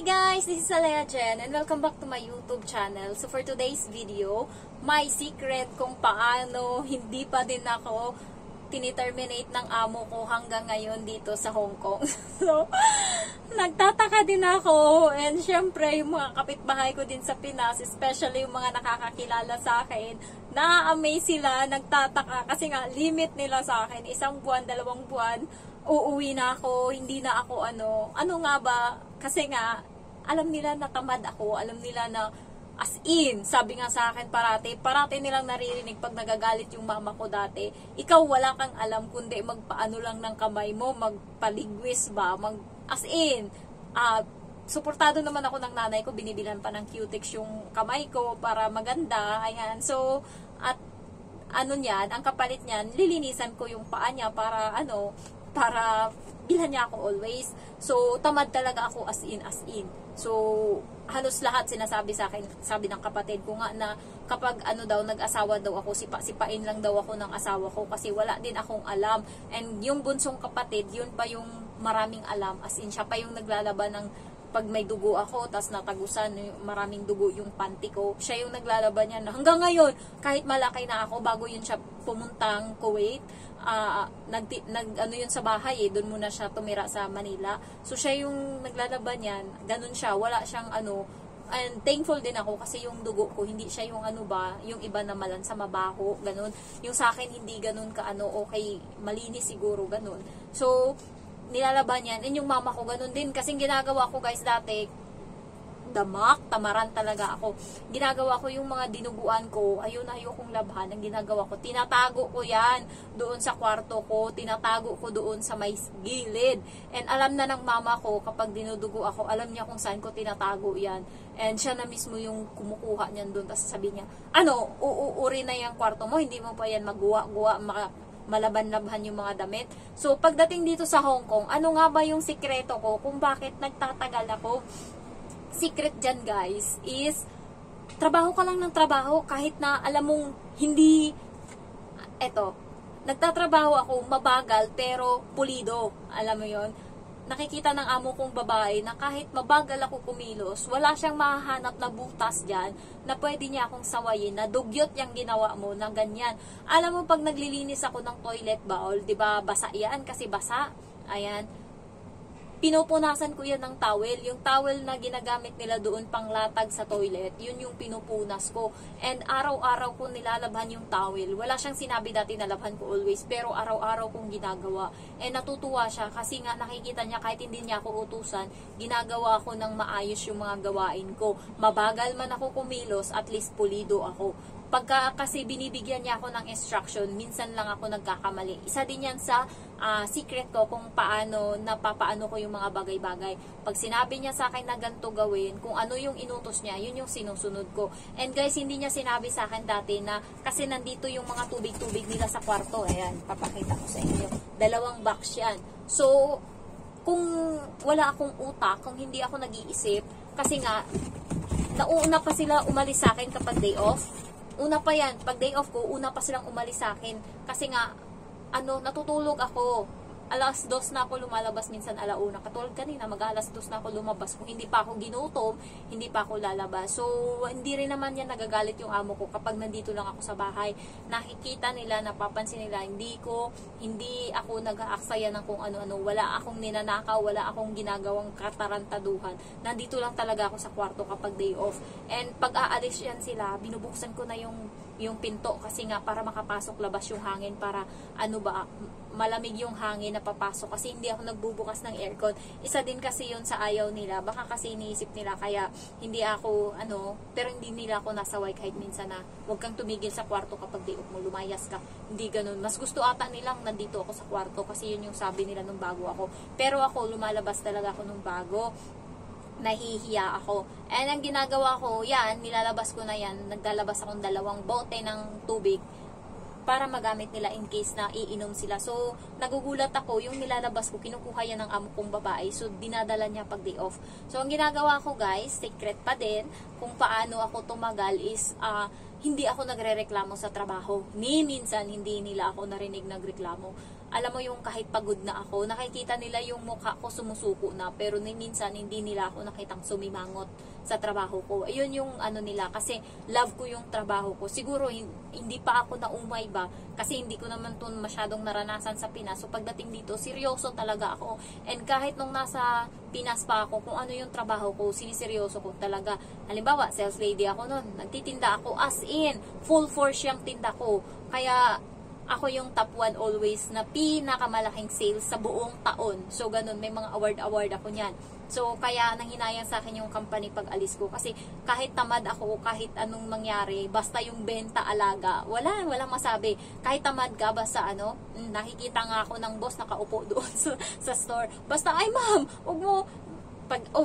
guys, this is Alea Jen and welcome back to my YouTube channel. So for today's video, my secret kung paano hindi pa din ako tiniterminate ng amo ko hanggang ngayon dito sa Hong Kong. So, nagtataka din ako and syempre yung mga kapitbahay ko din sa Pinas, especially yung mga nakakakilala sa akin, na-amaze sila, nagtataka kasi nga limit nila sa akin, 1 buwan, 2 buwan, uuwi na ako, hindi na ako ano nga ba, kasi nga, alam nila na tamad ako, alam nila na as in, sabi nga sa akin parati nilang naririnig pag nagagalit yung mama ko dati, ikaw wala kang alam kundi magpaano lang ng kamay mo, magpaligwis ba, as in, suportado naman ako ng nanay ko, binibilan pa ng Q-Tex yung kamay ko para maganda, ayan, so, at ano niyan, ang kapalit niyan, lilinisan ko yung paa niya para para bilhan niya ako always. So, tamad talaga ako as in. So, halos lahat sinasabi sa akin, sabi ng kapatid ko nga na kapag nag-asawa daw ako, sipain lang daw ako ng asawa ko kasi wala din akong alam. And yung bunsong kapatid, yun pa yung maraming alam. As in, siya pa yung naglalaban ng pag may dugo ako, tas natagusan, maraming dugo yung panty ko. Siya yung naglalaban niya na hanggang ngayon, kahit malaki na ako, bago yun siya pumuntang Kuwait, yun sa bahay doon muna siya tumira sa Manila. So siya yung naglalaban yan, ganun siya, wala siyang and thankful din ako kasi yung dugo ko, hindi siya yung yung iba na malansa, mabaho, ganun. Yung sa akin, hindi ganun ka okay, malinis siguro, ganun. So, nilalaban yan. And yung mama ko, ganun din. Kasing ginagawa ko guys dati, tamaran talaga ako. Ginagawa ko yung mga dinuguan ko, ayokong labhan. Ang ginagawa ko, tinatago ko yan doon sa kwarto ko, tinatago ko doon sa may gilid. And alam na ng mama ko, kapag dinudugo ako, alam niya kung saan ko tinatago yan. And siya na mismo yung kumukuha niyan doon. Tapos sabi niya, uuuri na yung kwarto mo, hindi mo pa yan magawa-gawa, malaban-labhan yung mga damit. So, pagdating dito sa Hong Kong, ano nga ba yung sikreto ko kung bakit nagtatagal ako? Secret dyan guys is trabaho ka lang ng trabaho kahit na alam mong hindi nagtatrabaho ako mabagal pero pulido, alam mo yon. Nakikita ng amo kong babae na kahit mabagal ako kumilos, wala siyang mahahanap na butas dyan na pwede niya akong sawayin, na dugyot yung ginawa mo, na ganyan. Alam mo, pag naglilinis ako ng toilet bowl, diba, basa yan kasi basa, ayan, pinupunasan ko yan ng towel. Yung towel na ginagamit nila doon panglatag sa toilet, yun yung pinupunas ko. And araw-araw ko nilalabhan yung towel. Wala siyang sinabi dati na labhan ko always, pero araw-araw kong ginagawa. And natutuwa siya kasi nga nakikita niya kahit hindi niya ako utusan, ginagawa ko ng maayos yung mga gawain ko. Mabagal man ako kumilos, at least pulido ako. Pagka kasi binibigyan niya ako ng instruction, minsan lang ako nagkakamali. Isa din yan sa secret ko kung napapaano ko yung mga bagay-bagay. Pag sinabi niya sa akin na ganito gawin, kung ano yung inutos niya, yun yung sinusunod ko. And guys, hindi niya sinabi sa akin dati na kasi nandito yung mga tubig-tubig nila sa kwarto. Ayan, papakita ko sa inyo. 2 box yan. So, kung wala akong utak, kung hindi ako nag-iisip, kasi nga, nauna pa sila umalis sa akin kapag day off. Una pa yan, pag day off ko, una pa silang umalis sa akin. Kasi nga, natutulog ako. 2:00 na ako lumalabas, minsan 1:00. Katulad kanina, mag-2:00 na ako lumabas. Kung hindi pa ako ginutom, hindi pa ako lalabas. So, hindi rin naman yan nagagalit yung amo ko kapag nandito lang ako sa bahay. Nakikita nila, napapansin nila, hindi ako nag-aaksaya ng kung ano-ano. Wala akong ninanakaw, wala akong ginagawang katarantaduhan. Nandito lang talaga ako sa kwarto kapag day off. And pag aalis yan sila, binubuksan ko na yung pinto kasi nga para makapasok labas yung hangin, para malamig yung hangin na papasok kasi hindi ako nagbubukas ng aircon. Isa din kasi yun sa ayaw nila, baka kasi iniisip nila kaya hindi ako pero hindi nila ako nasaway kahit minsan na huwag kang tumigil sa kwarto kapag day off mo, lumayas ka, hindi ganun. Mas gusto ata nilang nandito ako sa kwarto kasi yun yung sabi nila nung bago ako, pero ako lumalabas talaga ako nung bago, nahihiya ako. And ang ginagawa ko, yan, nilalabas ko na yan, naglalabas akong 2 bote ng tubig para magamit nila in case na iinom sila. So, nagugulat ako, yung nilalabas ko, kinukuha yan ng amo kong babae. So, dinadala niya pag day off. So, ang ginagawa ko guys, secret pa din, kung paano ako tumagal is, hindi ako nagre-reklamo sa trabaho. Minsan, hindi nila ako narinig nagreklamo. alam mo yung kahit pagod na ako, nakikita nila yung mukha ko sumusuko na, pero minsan hindi nila ako nakitang sumimangot sa trabaho ko. Ayun yung ano nila, kasi love ko yung trabaho ko. Siguro hindi pa ako naumay ba, kasi hindi ko naman to masyadong naranasan sa Pinas. So pagdating dito, seryoso talaga ako. And kahit nung nasa Pinas pa ako, kung ano yung trabaho ko, siniseryoso ko talaga. Halimbawa, sales lady ako nun, nagtitinda ako as in, full force yung tinda ko. Kaya ako yung top 1 always na pinakamalaking sales sa buong taon. So, ganun. May mga award ako niyan. So, kaya nanghinayang sa akin yung company pag alis ko. Kasi kahit tamad ako, kahit anong mangyari, basta yung benta alaga, walang masabi. Kahit tamad ka, basta nakikita nga ako ng boss nakaupo doon sa store. Basta, ay ma'am, huwag mo,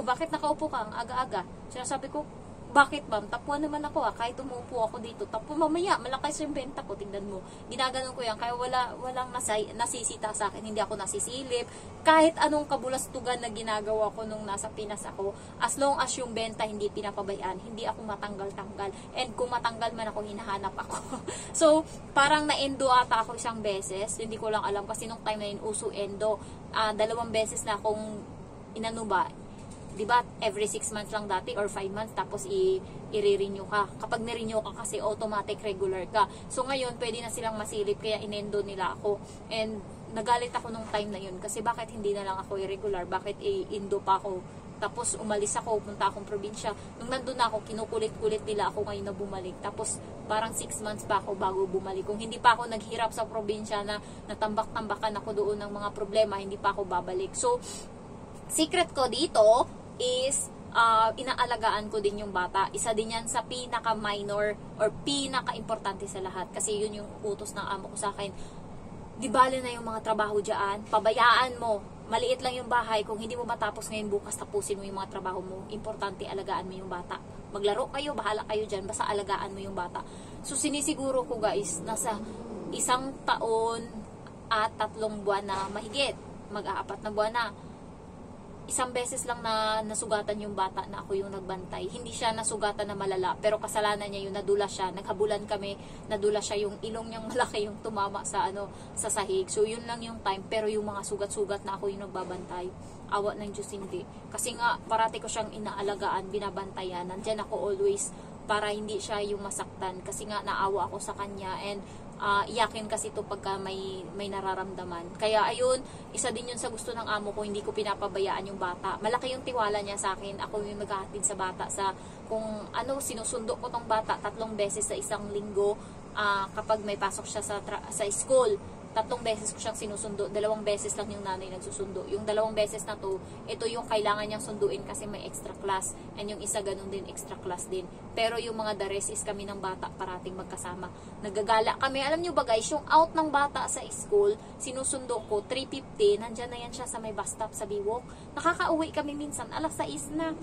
bakit nakaupo ka ang aga-aga? Sinasabi ko, bakit ma'am? Tapuan naman ako kahit umupo ako dito. Mamaya, malakas yung benta ko, tingnan mo. Ginaganon ko yan, kaya walang nasisita sa akin, hindi ako nasisilip. Kahit anong kabulastugan na ginagawa ko nung nasa Pinas ako, as long as yung benta hindi pinapabayaan, hindi ako matanggal-tanggal. And kung matanggal man ako, hinahanap ako. So, parang na-endo ata ako isang beses, hindi ko lang alam kasi nung time na yun, uso endo. 2 beses na akong diba, every 6 months lang dati or 5 months tapos i-renew ka. Kapag ni-renew ka kasi automatic regular ka. So ngayon, pwede na silang masilip kaya inendo nila ako. And nagalit ako nung time na yun kasi bakit hindi na lang ako irregular? Bakit i-indo pa ako? Tapos umalis ako, punta akong probinsya. Nung nandun ako, kinukulit-kulit nila ako ngayon na bumalik. Tapos parang 6 months pa ako bago bumalik. Kung hindi pa ako naghirap sa probinsya na natambak-tambakan ako doon ng mga problema, hindi pa ako babalik. So, secret ko dito is inaalagaan ko din yung bata. Isa din yan sa pinaka-minor or pinaka-importante sa lahat. Kasi yun yung utos ng amo ko sa akin. Di bale na yung mga trabaho dyan. Pabayaan mo. Maliit lang yung bahay. Kung hindi mo matapos ngayon, bukas tapusin mo yung mga trabaho mo. Importante, alagaan mo yung bata. Maglaro kayo, bahala kayo dyan. Basta alagaan mo yung bata. So, sinisiguro ko guys, nasa 1 taon at 3 buwan na mahigit. Mag-4 na buwan na. 1 beses lang na nasugatan yung bata na ako yung nagbantay. Hindi siya nasugatan na malala, pero kasalanan niya yung nadula siya. Naghabulan kami, nadula siya, yung ilong niyang malaki yung tumama sa sa sahig. So yun lang yung time, pero yung mga sugat-sugat na ako yung nagbabantay. Awa ng Diyos hindi. Kasi nga parati ko siyang inaalagaan, binabantayan. Nandiyan ako always para hindi siya yung masaktan. Kasi nga naawa ako sa kanya and iyakin kasi ito pagka may nararamdaman. Kaya ayun, isa din yun sa gusto ng amo ko, hindi ko pinapabayaan yung bata. Malaki yung tiwala niya sa akin. Ako yung naghahatid sa bata sa kung sinusundo ko tong bata 3 beses sa isang linggo kapag may pasok siya sa school. 3 beses ko siyang sinusundo, 2 beses lang yung nanay nagsusundo. Yung 2 beses na to, ito yung kailangan niyang sunduin kasi may extra class. And yung isa ganun din, extra class din. Pero yung mga the rest is kami ng bata parating magkasama. Nagagala kami. Alam nyo ba guys, yung out ng bata sa school, sinusundo ko, 3:50, nandyan na yan siya sa may bus stop sa Biwok. Nakakauwi kami minsan, 6:00 na.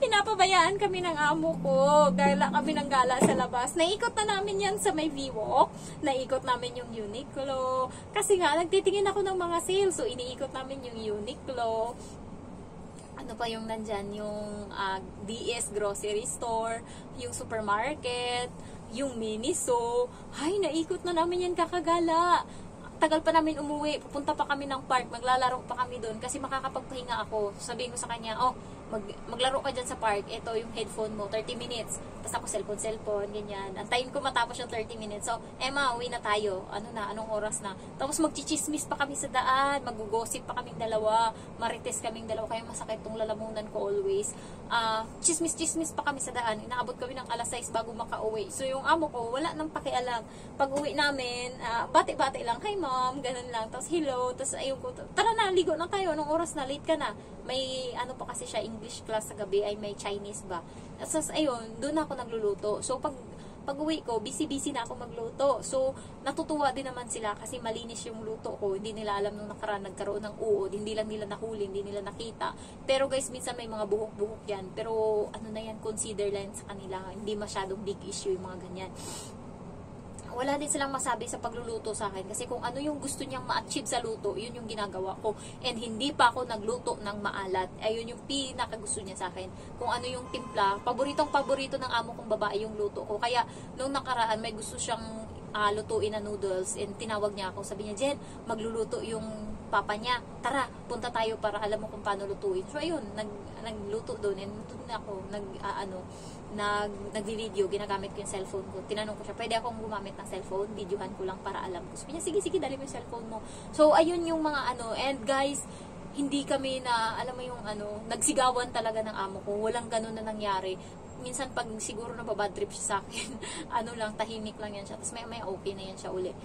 Pinapabayaan kami ng amo ko. Gala kami ng gala sa labas. Naikot na namin yan sa may V-Walk. Naikot namin yung Uniqlo. Kasi nga, nagtitingin ako ng mga sales. So, iniikot namin yung Uniqlo. Ano pa yung nandyan? Yung DS Grocery Store. Yung supermarket. Yung Miniso. Ay, naikot na namin yan kakagala. Tagal pa namin umuwi. Pupunta pa kami ng park. Maglalaro pa kami doon. Kasi makakapagpahinga ako. Sabihin ko sa kanya, maglaro ka dyan sa park, ito yung headphone mo, 30 minutes. Tapos ako cellphone, ganyan. Antayin ko matapos yung 30 minutes. So, Emma, uwi na tayo. Anong oras na? Tapos magchichismis pa kami sa daan, magugosip pa kaming dalawa, marites kaming dalawa, kaya masakit tong lalamunan ko always. Chismis pa kami sa daan. Inaabot kami ng 6:00 bago makauwi. So, yung amo ko, wala nang pakialam. Pag uwi namin, bati-bati lang, hi mom, ganun lang. Tapos hello, tapos ayun ko, tara na, ligo na tayo, anong oras na, late ka na. May pa kasi siya, English class sa gabi, ay may Chinese ba. Tapos ayun, doon ako nagluluto. So pag uwi ko, busy na ako magluto. So natutuwa din naman sila kasi malinis yung luto ko. Hindi nila alam nung nakaraan nagkaroon ng uod, hindi lang nila nahuli, hindi nila nakita. Pero guys, minsan may mga buhok-buhok yan. Pero na yan, consider lang sa kanila. Hindi masyadong big issue yung mga ganyan. Wala din silang masabi sa pagluluto sa akin kasi kung ano yung gusto niyang ma-achieve sa luto, yun yung ginagawa ko. And hindi pa ako nagluto ng maalat. Ayun yung pinakagusto niya sa akin. Kung ano yung timpla, paborito ng amo kong babae yung luto ko. Kaya nung nakaraan may gusto siyang lutuin na noodles, and tinawag niya ako, sabi niya, Jen, magluluto yung papa niya, tara, punta tayo para alam mo kung paano lutuin. So ayun, nagluto doon, and doon na ako nag-video, ginagamit ko yung cellphone ko. Tinanong ko siya, pwede akong gumamit ng cellphone, videohan ko lang para alam ko. Sabi niya, sige, dali mo yung cellphone mo. So ayun yung mga and guys, hindi kami na, alam mo yung nagsigawan talaga ng amo ko. Walang ganun na nangyari. Minsan pag siguro nababad trip siya sa akin, lang, tahimik lang yan siya. Tapos may okay na yan siya uli.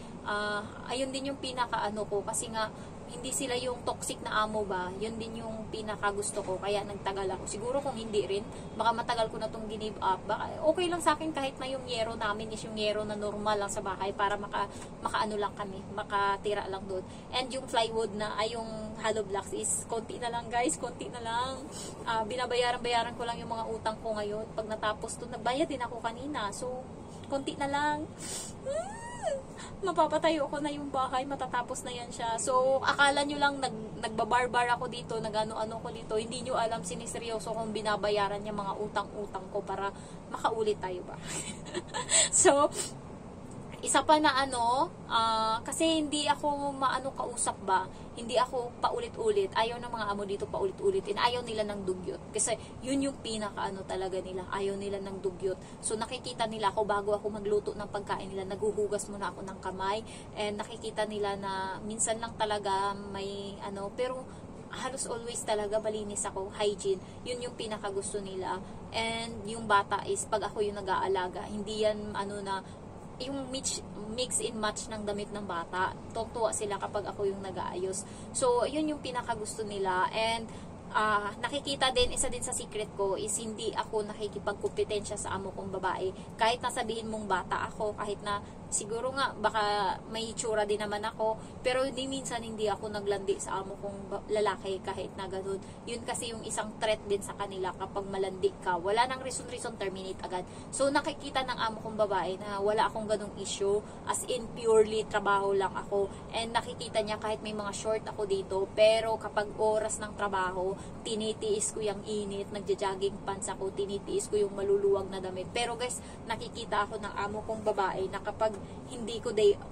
Ayun din yung pinaka ko, kasi nga, hindi sila yung toxic na amo ba, yun din yung pinaka gusto ko, kaya nagtagal ako. Siguro kung hindi rin, baka matagal ko na itong give up. Baka okay lang sa akin kahit na yung yero namin is yung yero na normal lang sa bahay, para makaano lang kami, makatira lang doon. And yung plywood na, yung hollow blocks is konti na lang guys, konti na lang. Binabayaran ko lang yung mga utang ko ngayon. Pag natapos to, nagbayad din ako kanina. So, konti na lang. Mapapatayo ko na yung bahay, matatapos na yan siya. So, akala nyo lang nagbabarbar ako dito, nag-ano-ano ko dito. Hindi nyo alam, siniseryoso kung binabayaran niya mga utang-utang ko para makaulit tayo ba. So, isa pa na kasi hindi ako kausap ba, hindi ako paulit-ulit, ayaw ng mga amo dito paulit-ulitin, ayaw nila ng dugyot, kasi yun yung pinaka talaga nila, ayaw nila ng dugyot. So nakikita nila ako bago ako magluto ng pagkain nila, naguhugas muna ako ng kamay, and nakikita nila na minsan lang talaga may pero halos always talaga malinis ako, hygiene, yun yung pinaka gusto nila. And yung bata is pag ako yung nag-aalaga, hindi yan na yung mix and match ng damit ng bata. Tuwa sila kapag ako yung nag-aayos. So, yun yung pinaka gusto nila. And nakikita din, isa din sa secret ko is hindi ako nakikipagkompetensya sa amo kong babae. Kahit nasabihin mong bata ako, kahit na siguro nga baka may itsura din naman ako, pero minsan hindi ako naglandi sa amo kong lalaki kahit na ganun. Yun kasi yung isang threat din sa kanila kapag malandi ka. Wala nang reason terminate agad. So nakikita ng amo kong babae na wala akong ganung issue, as in purely trabaho lang ako. And nakikita niya kahit may mga short ako dito, pero kapag oras ng trabaho, tinitiis ko yung init, nagja-jogging pants ako, tinitiis ko yung maluluwag na damit. Pero guys, nakikita ako ng amo kong babae na kapag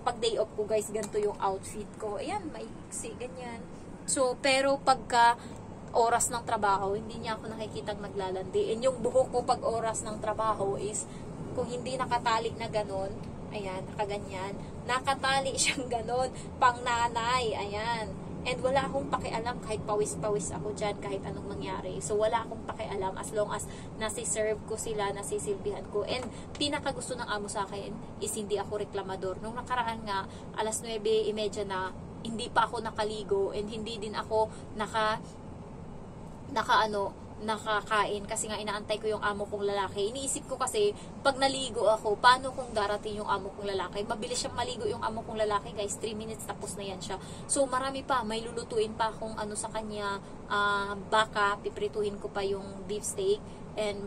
pag day off ko guys, ganito yung outfit ko. Ayan, maiksi, ganyan. So, pero pagka oras ng trabaho, hindi niya ako nakikitang naglalandi. And yung buhok ko pag oras ng trabaho is, kung hindi nakatali na ganon, ayan, nakaganyan, nakatali siyang ganon, pang nanay, ayan. And wala akong pakialam kahit pawis-pawis ako dyan, kahit anong mangyari. So, wala akong pakialam as long as nasiserve ko sila, nasisilbihan ko. And pinakagusto ng amo sa akin is hindi ako reklamador. Nung nakaraan nga, alas 9:30 na, hindi pa ako nakaligo and hindi din ako nakakain kasi nga inaantay ko yung amo kong lalaki. Iniisip ko kasi pag naligo ako, paano kung darating yung amo kong lalaki? Mabilis siyang maligo yung amo kong lalaki guys, 3 minutes tapos na yan siya. So marami pa, may lulutuin pa akong sa kanya, baka piprituhin ko pa yung beef steak and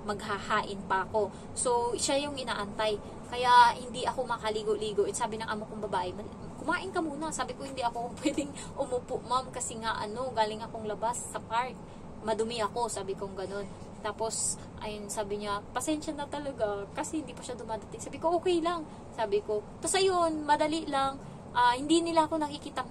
maghahain pa ako. So siya yung inaantay, kaya hindi ako makaligo-ligo. And sabi ng amo kong babae, kumain ka muna. Sabi ko, hindi ako pwedeng umupo ma'am kasi nga galing akong labas sa park, madumi ako, sabi kong ganun. Tapos, ayun, sabi niya, pasensya na talaga, kasi hindi pa siya dumadating. Sabi ko, okay lang. Sabi ko, tapos ayun, madali lang. Hindi nila ako nakikita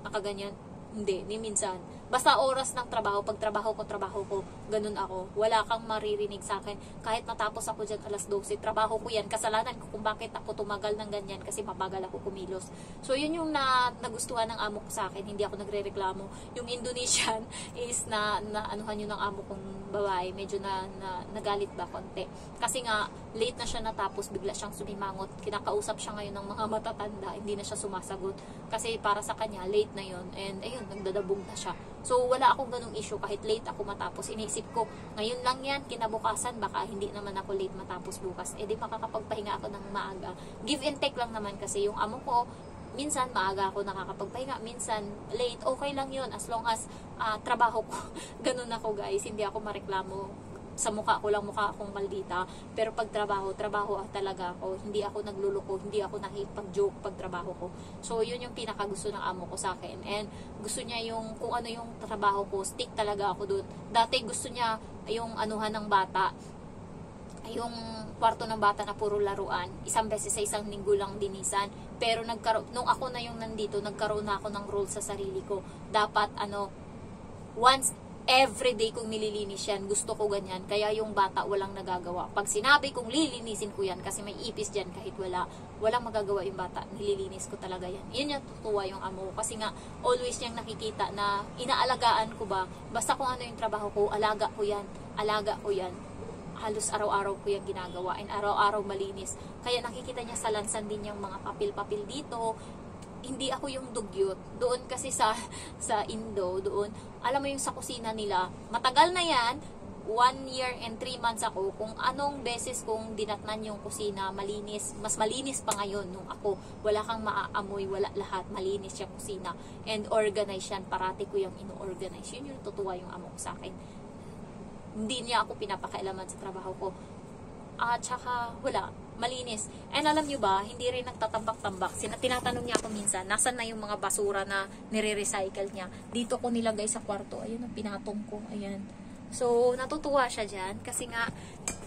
nakaganyan. Hindi, ni minsan. Basta oras ng trabaho, pag trabaho ko, ganun ako. Wala kang maririnig sa akin. Kahit natapos ako dyan alas 12, trabaho ko yan. Kasalanan ko kung bakit ako tumagal ng ganyan kasi mabagal ako kumilos. So, yun yung nagustuhan ng amo ko sa akin. Hindi ako nagre-reklamo. Yung Indonesian is anuhan yun ng amo kong babae. Medyo nagalit ba konti. Kasi nga, late na siya natapos, bigla siyang sumimangot. Kinakausap siya ngayon ng mga matatanda. Hindi na siya sumasagot. Kasi para sa kanya, late na yun. And ayun, nagdadabog na siya. So, wala akong ganung issue kahit late ako matapos. Iniisip ko, ngayon lang yan, kinabukasan, baka hindi naman ako late matapos bukas. Eh, di makakapagpahinga ako ng maaga. Give and take lang naman kasi yung amo ko, minsan maaga ako nakakapagpahinga, minsan late, okay lang yun. As long as trabaho ko, ganun ako guys, hindi ako mareklamo. Sa mukha ko lang, mukha akong maldita. Pero pag trabaho talaga ako. Hindi ako nagluluko, hindi ako nakipag-joke pag trabaho ko. So, yun yung pinakagusto ng amo ko sa akin. And gusto niya yung, kung ano yung trabaho ko, stick talaga ako doon. Dati gusto niya yung anuhan ng bata. yung kwarto ng bata na puro laruan, isang beses sa isang linggo lang dinisan. Pero nung ako na yung nandito, nagkaroon na ako ng rule sa sarili ko. Dapat once every day kong nililinis yan, gusto ko ganyan. Kaya yung bata walang nagagawa. Pag sinabi kong lilinisin ko yan, kasi may ipis dyan kahit walang magagawa yung bata, nililinis ko talaga yan. Yun yung tutuwa yung amo ko. Kasi nga, always niyang nakikita na inaalagaan ko ba, basta kung ano yung trabaho ko, alaga ko yan. Halos araw-araw ko yung ginagawa, and araw-araw malinis. Kaya nakikita niya sa lansan din yung mga papel-papel dito. Hindi ako yung dugyot. Doon kasi sa Indo, doon, alam mo yung sa kusina nila, matagal na yan, 1 year and 3 months ako, kung anong beses kong dinatnan yung kusina, malinis, mas malinis pa ngayon nung ako, wala kang maaamoy, wala lahat, malinis yung kusina, and organize yan, parati ko yung ino-organize. Yun yung tutuwa yung amo ko sa akin. Hindi niya ako pinapakailaman sa trabaho ko. At saka, wala, malinis. And alam nyo ba, hindi rin nagtatambak-tambak. Tinatanong niya ako minsan, nasan na yung mga basura na nire-recycle niya. Dito ko nilagay sa kwarto. Ayun, ang pinatong ko. Ayan. So, natutuwa siya dyan. Kasi nga,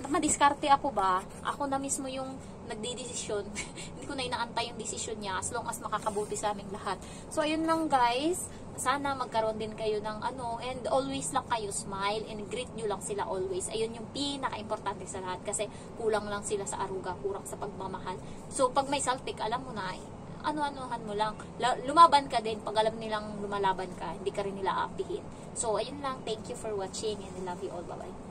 madiskarte ako ba? Ako na mismo yung nagdidesisyon. Hindi ko na inaantay yung desisyon niya as long as makakabuti sa aming lahat. So, ayun lang guys. Sana magkaroon din kayo ng and always lang kayo smile and greet nyo lang sila always. Ayun yung pinaka-importante sa lahat kasi kulang lang sila sa aruga, kurang sa pagmamahal. So, pag may saltik, alam mo na, ano-anuhan mo lang. Lumaban ka din pag alam nilang lumalaban ka, hindi ka rin nila aapihin. So, ayun lang. Thank you for watching and I love you all. Bye-bye.